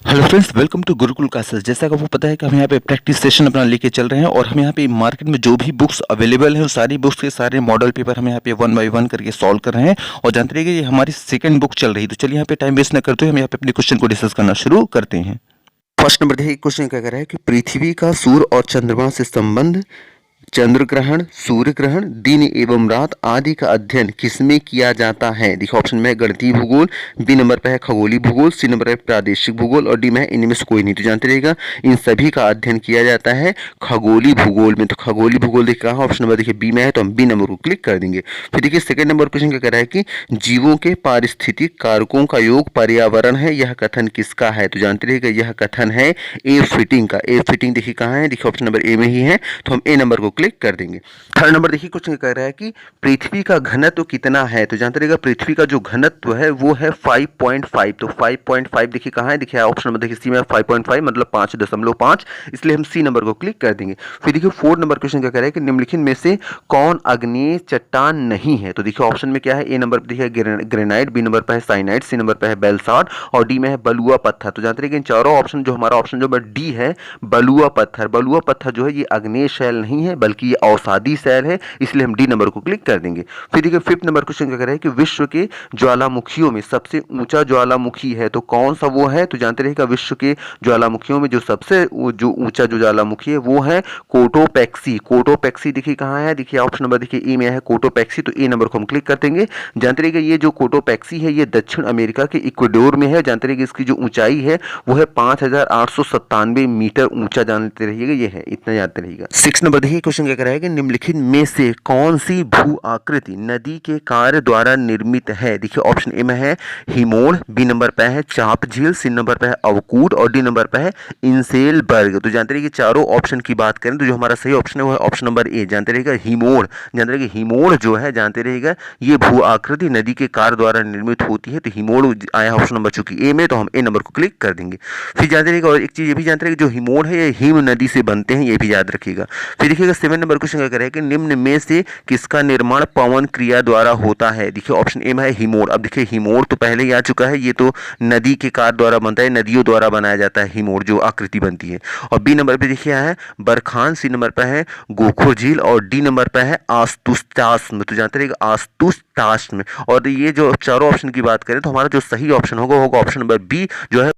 Hello friends, welcome to Gurukul classes. जैसा कि आपको पता है कि हम यहाँ पे प्रैक्टिस सेशन अपना लेके चल रहे हैं और हम यहाँ पे मार्केट में जो भी बुक्स अवेलेबल हैं, उस सारी बुक्स के सारे मॉडल पेपर हम यहाँ पे वन बाय वन करके सॉल्व कर रहे हैं। और जानते रहिए कि ये हमारी सेकंड बुक चल रही है। तो चलिए यहाँ पे टाइम वेस्ट न करते हुए हम यहाँ पे अपने क्वेश्चन को डिस्कस करना शुरू करते हैं। फर्स्ट नंबर देखिए, क्वेश्चन क्या कह रहा है कि पृथ्वी का सूर्य और चंद्रमा से संबंध, चंद्र ग्रहण, सूर्य ग्रहण, दिन एवं रात आदि का अध्ययन किसमें किया जाता है। देखो ऑप्शन में है गणितीय भूगोल, बी नंबर पर है खगोलीय भूगोल, सी नंबर है प्रादेशिक भूगोल और डी में है इनमें से कोई नहीं। तो जानते रहेगा इन सभी का अध्ययन किया जाता है खगोलीय भूगोल में। तो खगोलीय भूगोल देखिए कहाँ, ऑप्शन नंबर देखिए बी में है, तो हम बी नंबर को क्लिक कर देंगे। फिर देखिए सेकंड नंबर क्वेश्चन क्या कह रहा है कि जीवों के पारिस्थितिक कारकों का योग पर्यावरण है, यह कथन किसका है। तो जानते रहेगा यह कथन है ए फिटिंग का। ए फिटिंग देखिए कहाँ है, देखिए ऑप्शन नंबर ए में ही है, तो हम ए नंबर को क्लिक कर देंगे। थर्ड नंबर देखिए क्वेश्चन कह रहा है कि पृथ्वी का घनत्व कितना है। तो जानते रहेगा पृथ्वी का जो घनत्व है वो है 5.5। तो 5.5 देखिए कहाँ है, देखिए ऑप्शन नंबर देखिए सी में 5.5 मतलब 5.5, इसलिए हम सी नंबर को क्लिक कर देंगे। फिर देखिए फोर्थ नंबर क्वेश्चन क्या कह रहा है कि निम्नलिखित में से कौन अग्नेय चट्टान नहीं है। तो देखिए ऑप्शन में क्या है, ए नंबर पर देखिए ग्रेनाइट, बी नंबर पर है साइनाइट, सी नंबर पर है बेलसाल्ट और डी में है बलुआ पत्थर। तो जानते रहिए इन चारों ऑप्शन जो हमारा ऑप्शन जो डी है बलुआ पत्थर, बलुआ पत्थर जो है ये अग्नेय शैल नहीं है बल्कि ये अवसादी शैल है, इसलिए हम डी नंबर को क्लिक कर देंगे। फिर देखिए फिफ्थ नंबर क्वेश्चन क्या कह रहा है कि विश्व के ज्वालामुखियों में सबसे ऊंचा ज्वालामुखी है, तो कौन सा वो है। तो जानते रहिएगा विश्व के ज्वालामुखियों में जो सबसे जो ऊंचा जो ज्वालामुखी है वो है कोटोपैक्सी। कोटोपैक्सी देखिए कहाँ है, देखिए ऑप्शन नंबर देखिए ए में है कोटोपैक्सी, तो ए नंबर को हम क्लिक कर देंगे। जानते रहिएगा ये जो कोटोपैक्सी है ये दक्षिण अमेरिका के इक्वाडोर में है। जानते रहिएगा इसकी जो ऊंचाई है वो है 5,897 मीटर ऊंचा। जानते रहिएगा ये है, इतना जानते रहिएगा। सिक्स नंबर देखिए क्वेश्चन क्या कह रहा है कि निम्नलिखित में से कौन सी भू आकृति नदी के कार्य द्वारा निर्मित है। देखिए ऑप्शन ए में है हिमोड़, बी नंबर पे है चाप झील, सी नंबर पे है अवकूट और डी नंबर पे है इंसेलबर्ग। तो जानते रहिए कि चारों ऑप्शन की बात करें तो जो हमारा सही ऑप्शन है वो है ऑप्शन नंबर ए। जानते रहिएगा हिमोड़, जानते रहिएगा हिमोड़ जो है, जानते रहिएगा ये भू आकृति नदी के कार्य द्वारा निर्मित होती है। तो हिमोड़ आया ऑप्शन नंबर चूंकि ए में, तो हम ए नंबर को क्लिक कर देंगे। फिर जानते रहिएगा और एक चीज ये भी जानते रहिएगा जो हिमोड़ है ये हिम नदी से बनते हैं, ये भी याद रखिएगा। फिर देखिएगा सेवन नंबर क्वेश्चन क्या कह रहा है कि निम्न में से किसका निर्माण पवन क्रिया द्वारा होता है। देखिए ऑप्शन ए में है हिमोड़। अब देखिए हिमोड़ तो पहले ही आ चुका है, ये तो नदी के कार्य द्वारा बनता है, नदियों द्वारा बनाया जाता है हिमोड़ जो आकृति बनती है। और बी नंबर पे देखिए है बरखान, सी नंबर पर है गोखुर झील और डी नंबर पर है आस्तुस्तास्म। तो जानते रहिएगा आस्तुस्तास्म। और ये जो चारों ऑप्शन की बात करें तो हमारा जो सही ऑप्शन होगा ऑप्शन नंबर बी जो है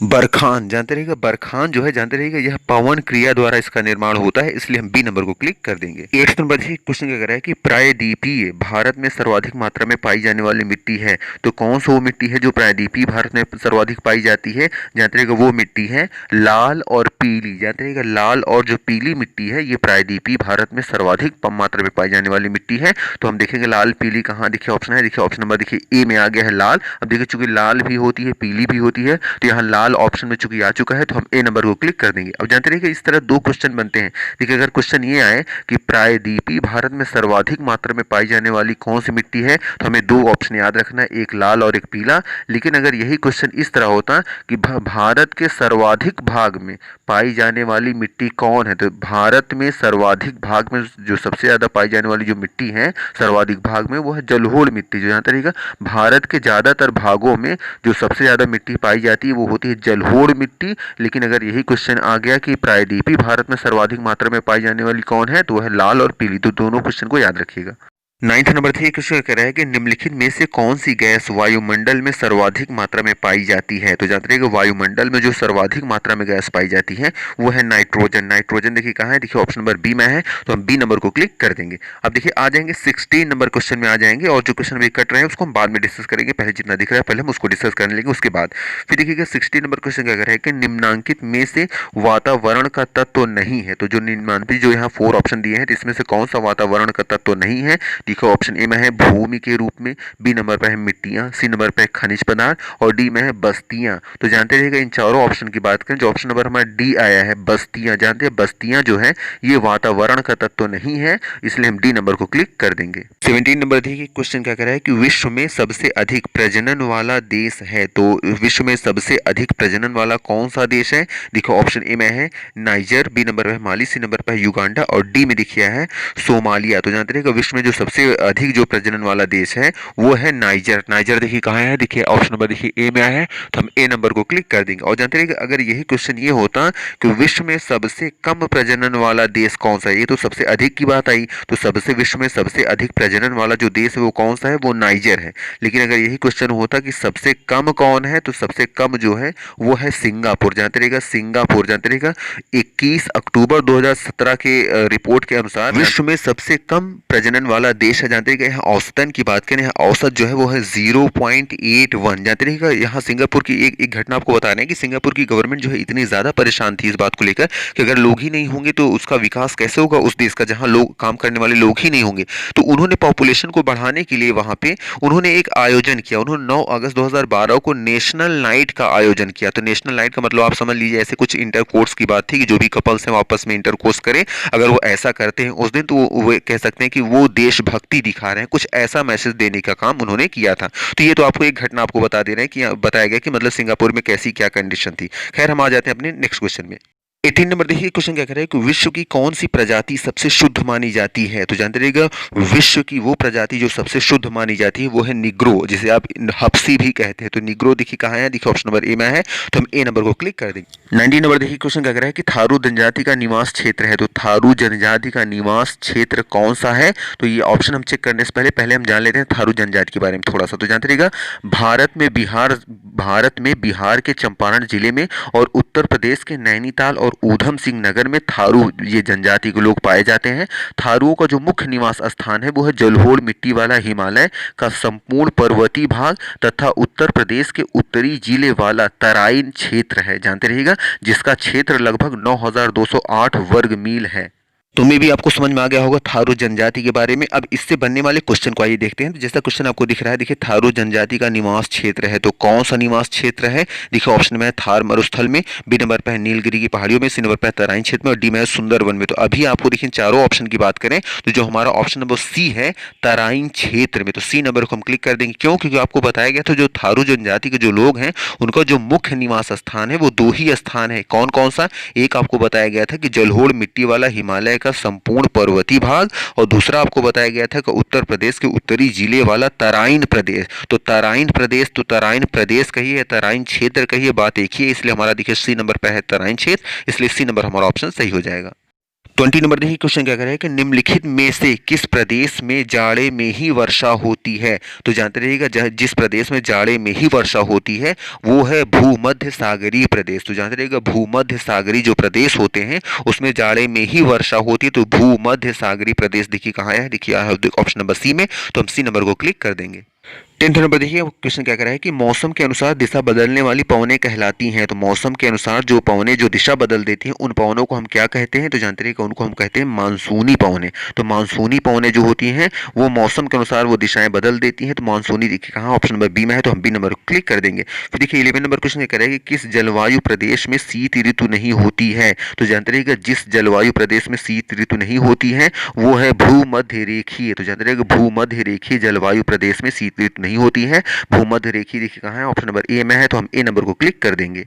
बरखान। जानते रहिएगा बरखान जो है, जानते रहिएगा यह पवन क्रिया द्वारा इसका निर्माण होता है, इसलिए हम बी नंबर को क्लिक कर देंगे। एट्थ नंबर देखिए क्वेश्चन क्या कर रहा है कि प्रायद्वीपीय भारत में सर्वाधिक मात्रा में पाई जाने वाली मिट्टी है। तो कौन सा वो मिट्टी है जो प्रायद्वीपीय भारत में सर्वाधिक पाई जाती है। जानते रहिएगा वो मिट्टी है लाल और पीली। जानते रहिएगा लाल और जो पीली मिट्टी है ये प्रायद्वीपीय भारत में सर्वाधिक मात्रा में पाई जाने वाली मिट्टी है। तो हम देखेंगे लाल पीली कहाँ, देखिए ऑप्शन है, देखिए ऑप्शन नंबर देखिए ए में आ गया है लाल। अब देखिए चूंकि लाल भी होती है पीली भी होती है, तो यहाँ लाल ऑप्शन में चूंकि आ चुका है तो हम ए नंबर को क्लिक कर देंगे। अब जानते रहिए कि इस तरह दो क्वेश्चन बनते हैं। देखिए अगर क्वेश्चन ये आए कि प्रायद्वीपीय भारत में सर्वाधिक मात्रा में पाई जाने वाली कौन सी मिट्टी है, तो हमें दो ऑप्शन याद रखना है, एक लाल और एक पीला। लेकिन अगर यही क्वेश्चन इस तरह होता कि भारत के सर्वाधिक भाग में पाई जाने वाली मिट्टी कौन है, तो भारत में सर्वाधिक भाग में जो सबसे ज्यादा पाई जाने वाली जो मिट्टी है सर्वाधिक भाग में वो है जलोढ़ मिट्टी। जो जानते रहिएगा भारत के ज्यादातर भागों में जो सबसे ज्यादा मिट्टी पाई जाती है वो होती है जलोढ़ मिट्टी। लेकिन अगर यही क्वेश्चन आ गया कि प्रायद्वीपीय भारत में सर्वाधिक मात्रा में पाई जाने वाली कौन है, तो वह है लाल और पीली। तो दोनों क्वेश्चन को याद रखिएगा। नाइन्थ नंबर थे क्वेश्चन कह रहा है कि निम्नलिखित में से कौन सी गैस वायुमंडल में सर्वाधिक मात्रा में पाई जाती है। तो जानते रहिएगा वायुमंडल में जो सर्वाधिक मात्रा में गैस पाई जाती है वो है नाइट्रोजन। नाइट्रोजन देखिए कहाँ है, देखिए ऑप्शन नंबर बी में है, तो हम बी नंबर को क्लिक कर देंगे। अब देखिए आ जाएंगे 16 नंबर क्वेश्चन में आ जाएंगे और जो क्वेश्चन भी कट रहे हैं उसको हम बाद में डिस्कस करेंगे। पहले जितना दिख रहा है पहले हम उसको डिस्कस कर लेंगे उसके बाद। फिर देखिएगा 16 नंबर क्वेश्चन क्या कह रहा है कि निम्नांकित में से वातावरण का तत्व नहीं है। तो जो निम्नांकित जो यहाँ 4 ऑप्शन दिए हैं तो इसमें से कौन सा वातावरण का तत्व नहीं है। देखो ऑप्शन ए में है भूमि के रूप में, बी नंबर पर है मिट्टियां, सी नंबर पर है खनिज पदार्थ और डी में है बस्तियां। तो जानते रहिएगा इन चारों ऑप्शन की बात करें जो ऑप्शन नंबर हमारा डी आया है बस्तियां, जानते हैं बस्तियां जो है ये वातावरण का तत्व नहीं है, इसलिए हम डी नंबर को क्लिक कर देंगे। 17 नंबर देखिए क्वेश्चन क्या कह रहा है कि विश्व में सबसे अधिक प्रजनन वाला देश है। तो विश्व में सबसे अधिक प्रजनन वाला कौन सा देश है। देखो ऑप्शन ए में है नाइजर, बी नंबर पर है माली, सी नंबर पर है युगांडा और डी में देखिए है सोमालिया। तो जानते रहिएगा विश्व में जो सबसे सबसे अधिक जो प्रजनन वाला देश है वो है नाइजर। नाइजर देखिए कहाँ है, देखिए ऑप्शन नंबर देखिए ए में आया है, तो हम ए नंबर को क्लिक कर देंगे। और जानते रहिए कि अगर यही क्वेश्चन ये होता कि विश्व में सबसे कम प्रजनन वाला देश कौन सा है, ये तो सबसे अधिक की बात आई, तो सबसे विश्व में सबसे अधिक प्रजनन वाला जो देश है वो कौन सा है, वो नाइजर है। लेकिन अगर यही क्वेश्चन होता कि सबसे कम कौन है, तो सबसे कम जो है वो है सिंगापुर। जानते रहिएगा सिंगापुर, जानते रहिएगा 21 अक्टूबर 2017 के रिपोर्ट के अनुसार विश्व में सबसे कम प्रजनन वाला देश है। जानते रहिएगा यहाँ औसतन की बात करें, यहाँ औसत जो है वो है 0.81। जानते रहिएगा यहाँ सिंगापुर की एक घटना आपको बता रहे हैं कि सिंगापुर की गवर्नमेंट जो है इतनी ज्यादा परेशान थी इस बात को लेकर कि अगर लोग ही नहीं होंगे तो उसका विकास कैसे होगा उस देश का, जहां लोग काम करने वाले लोग ही नहीं होंगे। तो उन्होंने पॉपुलेशन को बढ़ाने के लिए वहां पे उन्होंने एक आयोजन किया। उन्होंने 9 अगस्त 2012 को नेशनल नाइट का आयोजन किया। तो नेशनल नाइट का मतलब आप समझ लीजिए ऐसे कुछ इंटरकोर्स की बात थी कि जो भी कपल्स हैं आपस में इंटरकोर्स करें, अगर वो ऐसा करते हैं उस दिन तो वो कह सकते हैं कि वो देशभक्ति दिखा रहे हैं, कुछ ऐसा मैसेज देने का काम उन्होंने किया था। तो ये तो आपको एक घटना आपको बता दे रहे हैं कि बताया गया कि मतलब सिंगापुर में कैसी क्या कंडीशन थी। खैर हम आ जाते हैं अपने नेक्स्ट क्वेश्चन में। 18 नंबर देखिए क्वेश्चन क्या कह रहा है कि विश्व की कौन सी प्रजाति सबसे शुद्ध मानी जाती है। तो जानते रहिएगा विश्व की वो प्रजाति जो सबसे शुद्ध मानी जाती है वो है निग्रो, जिसे आप हप्सी भी कहते हैं। तो निग्रो देखिए कहाँ है, देखिए ऑप्शन नंबर ए में है, तो हम ए नंबर को क्लिक कर देंगे। 19 नंबर देखिए क्वेश्चन क्या कह रहा है कि थारू जनजाति का निवास क्षेत्र है। तो थारू जनजाति का निवास क्षेत्र कौन सा है, तो ये ऑप्शन हम चेक करने से पहले हम जान लेते हैं थारू जनजाति के बारे में थोड़ा सा। तो जानते रहिएगा भारत में बिहार के चंपारण जिले में और उत्तर प्रदेश के नैनीताल और ऊधम सिंह नगर में थारू ये जनजाति के लोग पाए जाते हैं। थारुओं का जो मुख्य निवास स्थान है वो है जलोढ़ मिट्टी वाला हिमालय का संपूर्ण पर्वतीय भाग तथा उत्तर प्रदेश के उत्तरी जिले वाला तराइन क्षेत्र है। जानते रहिएगा जिसका क्षेत्र लगभग 9208 वर्ग मील है। तो मे भी आपको समझ में आ गया होगा थारू जनजाति के बारे में। अब इससे बनने वाले क्वेश्चन को आइए देखते हैं। तो जैसा क्वेश्चन आपको दिख रहा है, देखिए थारू जनजाति का निवास क्षेत्र है, तो कौन सा निवास क्षेत्र है, देखिए ऑप्शन में है थार मरुस्थल में, बी नंबर पर है नीलगिरी की पहाड़ियों में, सी नंबर पर है तराइन क्षेत्र में और डी में है सुंदरवन में। तो अभी आपको देखिए चारों ऑप्शन की बात करें तो जो हमारा ऑप्शन नंबर सी है तराइन क्षेत्र में, तो सी नंबर को हम क्लिक कर देंगे। क्यों, क्योंकि आपको बताया गया था जो थारू जनजाति के जो लोग हैं उनका जो मुख्य निवास स्थान है वो 2 ही स्थान है। कौन कौन सा, एक आपको बताया गया था कि जलोढ़ मिट्टी वाला हिमालय का संपूर्ण पर्वतीय भाग और दूसरा आपको बताया गया था कि उत्तर प्रदेश के उत्तरी जिले वाला तराइन प्रदेश। तो तराइन प्रदेश, तो तराइन प्रदेश कहिए तराइन क्षेत्र कहिए, बात एक ही है, इसलिए हमारा देखिए सी नंबर पर है तराइन क्षेत्र, इसलिए सी नंबर हमारा ऑप्शन सही हो जाएगा। 20 नंबर देखिए क्वेश्चन क्या कर रहा है कि निम्नलिखित में से किस प्रदेश में जाड़े में ही वर्षा होती है। तो जानते रहिएगा जिस प्रदेश में जाड़े में ही वर्षा होती है वो है भूमध्य सागरीय प्रदेश। तो जानते रहिएगा भूमध्य सागरीय जो प्रदेश होते हैं उसमें जाड़े में ही वर्षा होती है। तो भूमध्य सागरीय प्रदेश देखिए कहाँ है, देखिए ऑप्शन नंबर सी में, तो हम सी नंबर को क्लिक कर देंगे। 10th नंबर देखिए क्वेश्चन क्या कर रहा है कि मौसम के अनुसार दिशा बदलने वाली पवनें कहलाती हैं। तो मौसम के अनुसार जो पवनें जो दिशा बदल देती हैं उन पवनों को हम क्या कहते हैं, तो जानते रहिए कि उनको हम कहते हैं मानसूनी पवनें। तो मानसूनी पवनें जो होती हैं वो मौसम के अनुसार वो दिशाएं बदल देती हैं। तो मानसूनी देखिए कहाँ, ऑप्शन नंबर बी में है, तो हम बी नंबर को क्लिक कर देंगे। फिर देखिए 11 नंबर क्वेश्चन क्या कर रहा है कि किस जलवायु प्रदेश में शीत ऋतु नहीं होती है। तो जानते रहिएगा जिस जलवायु प्रदेश में शीत ऋतु नहीं होती है वो है भूमध्य रेखीय। तो जानते रहिएगा भूमध्य रेखीय जलवायु प्रदेश में शीत ऋतु नहीं होती है। भूमध्य रेखीय देखिए कहाँ है, ऑप्शन नंबर ए में है, तो हम ए नंबर को क्लिक कर देंगे।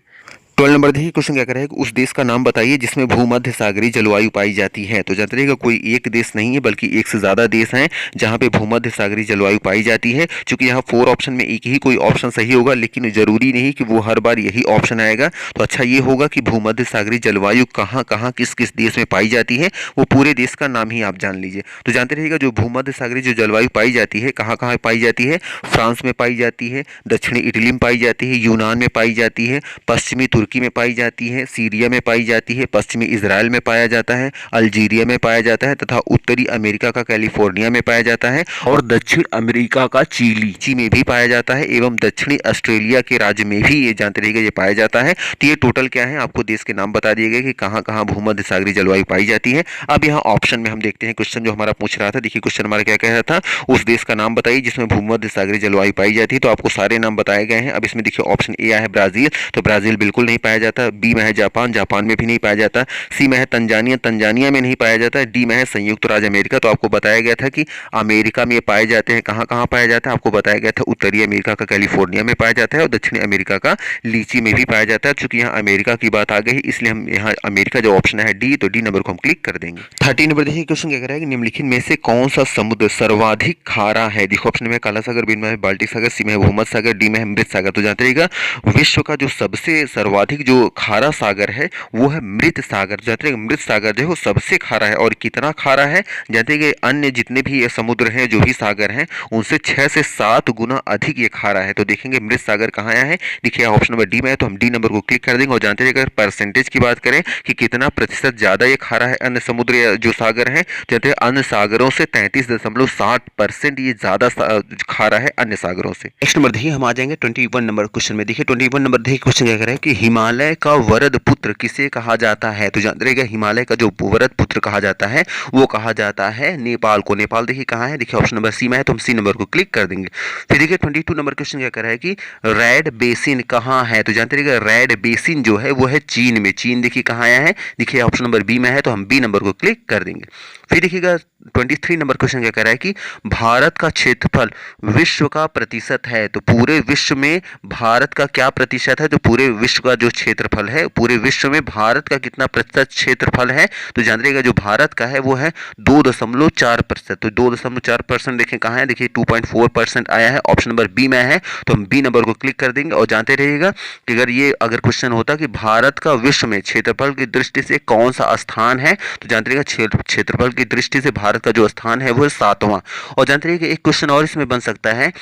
12 नंबर देखिए क्वेश्चन क्या कर रहा है कि उस देश का नाम बताइए जिसमें भूमध्य सागरीय जलवायु पाई जाती है। तो जानते रहिएगा कोई एक देश नहीं है बल्कि एक से ज्यादा देश हैं जहां पे भूमध्य सागरीय जलवायु पाई जाती है। चूंकि यहाँ 4 ऑप्शन में एक ही कोई ऑप्शन सही होगा, लेकिन जरूरी नहीं कि वो हर बार यही ऑप्शन आएगा। तो अच्छा ये होगा कि भूमध्य सागरीय जलवायु कहाँ कहाँ किस किस देश में पाई जाती है वो पूरे देश का नाम ही आप जान लीजिए। तो जानते रहिएगा जो भूमध्य सागरीय जो जलवायु पाई जाती है कहाँ कहाँ पाई जाती है, फ्रांस में पाई जाती है, दक्षिणी इटली में पाई जाती है, यूनान में पाई जाती है, पश्चिमी तुर्की में पाई जाती है, सीरिया में पाई जाती है, पश्चिमी इजराइल में पाया जाता है, अल्जीरिया में पाया जाता है तथा उत्तरी अमेरिका का कैलिफोर्निया में पाया जाता है और दक्षिण अमेरिका का चिली में भी पाया जाता है एवं दक्षिणी ऑस्ट्रेलिया के राज्य में भी ये जानते रहिएगा ये पाया जाता है। तो ये टोटल क्या है, आपको देश के नाम बता दिए गए कि कहाँ कहाँ भूमध्य सागरीय जलवायु पाई जाती है। अब यहाँ ऑप्शन में हम देखते हैं क्वेश्चन जो हमारा पूछ रहा था। देखिए क्वेश्चन हमारा क्या कह रहा था, उस देश का नाम बताइए जिसमें भूमध्य सागरीय जलवायु पाई जाती है। तो आपको सारे नाम बताए गए हैं। अब इसमें देखिए ऑप्शन ए है ब्राजील, तो ब्राजील बिल्कुल नहीं नहीं पाया जाता, बी में है जापान, जापान में भी नहीं पाया जाता, सी में है तंजानिया, तंजानिया में नहीं पाया जाता, डी में है संयुक्त राज्य अमेरिका। तो आपको बताया गया था कि अमेरिका में ये पाए जाते हैं। कहाँ कहाँ पाया जाता है? आपको बताया गया था उत्तरी अमेरिका का कैलिफोर्निया में पाया जाता है और दक्षिणी अमेरिका का लीची में भी पाया जाता है। चूंकि यहाँ अमेरिका की बात आ गई इसलिए हम यहाँ अमेरिका जो ऑप्शन है डी, तो डी नंबर को हम क्लिक कर देंगे। 13 नंबर देखिए क्वेश्चन क्या कह रहा है कि निम्नलिखित में से कौन सा समुद्र सर्वाधिक खारा है? देखो ऑप्शन में काला सागर, बी में है बाल्टिक सागर, सी में है भूमध्य सागर, डी में है मृत सागर। तो जानते रहिएगा विश्व का जो सबसे सर्वाधिक जो खारा सागर है वो है मृत सागर। जानते रहिएगा मृत सागर जो है वो सबसे खारा है। और कितना खारा है? जानते हैं कि अन्य जितने भी समुद्र हैं, जो भी सागर हैं, उनसे 6 से 7 गुना अधिक ये खारा है। तो देखेंगे मृत सागर कहाँ आया है? देखिए ऑप्शन नंबर डी में है, तो हम डी नंबर को क्लिक कर देंगे। और जानते रहिएगा परसेंटेज की बात करें कि कितना प्रतिशत ज्यादा ये खारा है अन्य समुद्र जो सागर है, जानते हैं अन्य सागरों से 33.60% ये ज्यादा खारा है अन्य सागरों से। नेक्स्ट नंबर देखिए हम आ जाएंगे 21 नंबर क्वेश्चन में। देखिए 21 नंबर देखिए क्वेश्चन क्या कह रहा है कि हिमालय का वरद पुत्र किसे कहा जाता है? तो जानते रहिएगा हिमालय का जो वरद पुत्र कहा जाता है वो कहा जाता है नेपाल को। नेपाल देखिए कहाँ है? देखिए ऑप्शन नंबर सी में है, तो हम सी नंबर को क्लिक कर देंगे। फिर देखिए 22 नंबर क्वेश्चन क्या कर रहा है कि रेड बेसिन कहाँ है? तो जानते रहिएगा रेड बेसिन जो है वो है चीन में। चीन देखिए कहाँ आया है? देखिए ऑप्शन नंबर बी में है, तो हम बी नंबर को क्लिक कर देंगे। फिर देखिएगा 23 नंबर क्वेश्चन क्या कह रहा है कि भारत का क्षेत्रफल विश्व का प्रतिशत है। तो पूरे विश्व में भारत का क्या प्रतिशत है? तो पूरे विश्व का जो क्षेत्रफल है, पूरे विश्व में भारत का कितना प्रतिशत क्षेत्रफल है? तो जान रहिएगा जो भारत का है वो है 2.4%। तो 2.4% देखें कहाँ है? देखिए 2.4% आया है, ऑप्शन नंबर बी में है, तो हम बी नंबर को क्लिक कर देंगे। और जानते रहिएगा कि अगर क्वेश्चन होता कि भारत का विश्व में क्षेत्रफल की दृष्टि से कौन सा स्थान है, तो जानते रहिएगा क्षेत्रफल की दृष्टि से भारत का जो स्थान है वो है 7वां। और जानते रहिए कि एक क्वेश्चन और इसमें बन सकता है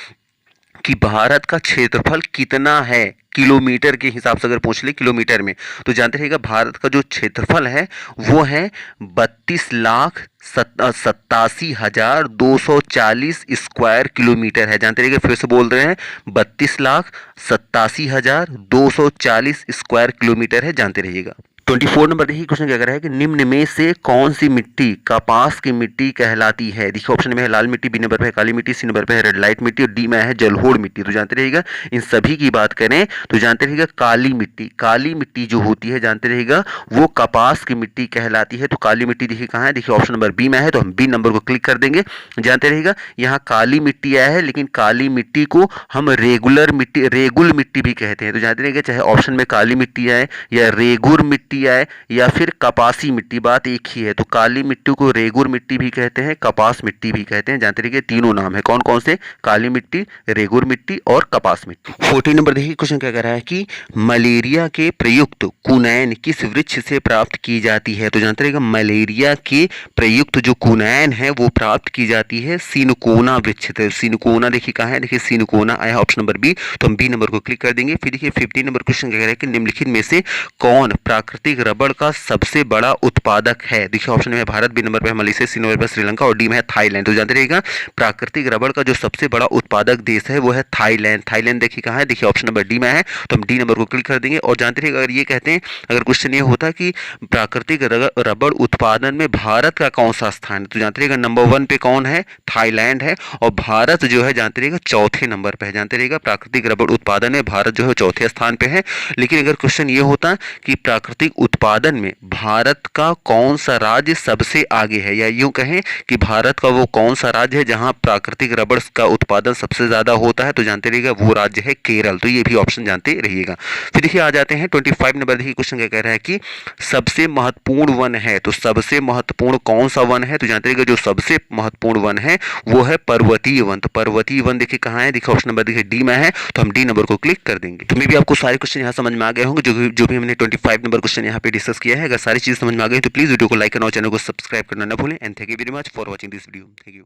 कि भारत का क्षेत्रफल कितना है किलोमीटर के हिसाब से, अगर पूछ ले किलोमीटर में, तो जानते रहिएगा भारत का जो क्षेत्रफल है वो है 32,87,240 स्क्वायर किलोमीटर है। जानते रहिएगा फिर से बोल रहे हैं 32,87,240 स्क्वायर किलोमीटर है, जानते रहिएगा। 24 नंबर देखिए क्वेश्चन क्या कर रहा है कि निम्न में से कौन सी मिट्टी कपास की मिट्टी कहलाती है? देखिए ऑप्शन में है लाल मिट्टी, बी नंबर पे है काली मिट्टी, सी नंबर पे है रेड लाइट मिट्टी और डी में है जलोढ़ मिट्टी। तो जानते रहिएगा इन सभी की बात करें तो जानते रहिएगा काली मिट्टी, काली मिट्टी जो होती है जानते रहिएगा वो कपास की मिट्टी कहलाती है। तो काली मिट्टी देखिए कहाँ है? देखिए ऑप्शन नंबर बी में है, तो हम बी नंबर को क्लिक कर देंगे। जानते रहिएगा यहाँ काली मिट्टी आया है, लेकिन काली मिट्टी को हम रेगुलर मिट्टी, रेगुल मिट्टी भी कहते हैं। तो जानते रहिएगा चाहे ऑप्शन में काली मिट्टी आए या रेगुर मिट्टी आए या फिर कपासी मिट्टी, बात एक ही है। तो काली मिट्टी को रेगुर मिट्टी भी कहते हैं, कपास मिट्टी भी कहते हैं। जानते रहिए तीनों नाम है, कौन कौन से? काली मिट्टी, रेगुर मिट्टी और कपास मिट्टी। 14 नंबर देखिए क्वेश्चन क्या कह रहा है कि मलेरिया के प्रयुक्त कुनैन किस वृक्ष से प्राप्त की जाती है? तो जानते रहिएगा मलेरिया के प्रयुक्त जो कुनैन है वो प्राप्त की जाती है सिनकोना वृक्ष से। सिनकोना देखिए कहाँ है? देखिए सिनकोना आया ऑप्शन नंबर बी, तो हम बी नंबर को क्लिक कर देंगे। फिर देखिए 15 नंबर क्वेश्चन क्या कह रहा है कि निम्नलिखित में से कौन प्राकृतिक रबड़ का सबसे बड़ा उत्पादक है? देखिए ऑप्शन में है भारत, बी नंबर पे है मलेशिया, सी नंबर पे श्रीलंका और डी में है थाईलैंड। तो जानते रहिएगा प्राकृतिक रबड़ का जो सबसे बड़ा उत्पादक देश है वो है थाईलैंड। थाईलैंड देखिए कहाँ है? देखिए ऑप्शन नंबर डी में है, तो हम डी नंबर को क्लिक कर देंगे। और जानते रहिएगा अगर ये कहते हैं, अगर क्वेश्चन ये होता कि प्राकृतिक रबड़ उत्पादन में भारत का कौन सा स्थान है, तो जानते रहिएगा नंबर 1 पे कौन है? थाईलैंड है। और भारत जो है जानते रहिएगा चौथे नंबर पे है। जानते रहिएगा प्राकृतिक रबड़ उत्पादन में भारत जो है चौथे स्थान पे है। लेकिन अगर क्वेश्चन ये होता कि प्राकृतिक उत्पादन में भारत का कौन सा राज्य सबसे आगे है, या यूं कहें कि भारत का वो कौन सा राज्य है जहां प्राकृतिक रबड़ का उत्पादन सबसे ज्यादा होता है, तो जानते रहिएगा वो राज्य है केरल। तो ये भी ऑप्शन जानते रहिएगा। फिर देखिए आ जाते हैं 25 नंबर देखिए क्वेश्चन क्या कह रहा है कि सबसे महत्वपूर्ण वन है। तो सबसे महत्वपूर्ण कौन सा वन है? तो जानते रहिएगा जो सबसे महत्वपूर्ण वन है वो है पर्वतीय वन। तो पर्वतीय वन देखिए कहाँ है? देखिए ऑप्शन नंबर देखिए डी में है, तो हम डी नंबर को क्लिक कर देंगे। तो मे भी आपको सारे क्वेश्चन यहाँ समझ में आ गए होंगे जो भी हमने 25 नंबर क्वेश्चन यहाँ पे डिस्कस किया है। अगर सारी चीज समझ में आ गई तो प्लीज वीडियो को लाइक करना और चैनल को सब्सक्राइब करना ना भूलें। And thank you very much for watching this video. Thank you.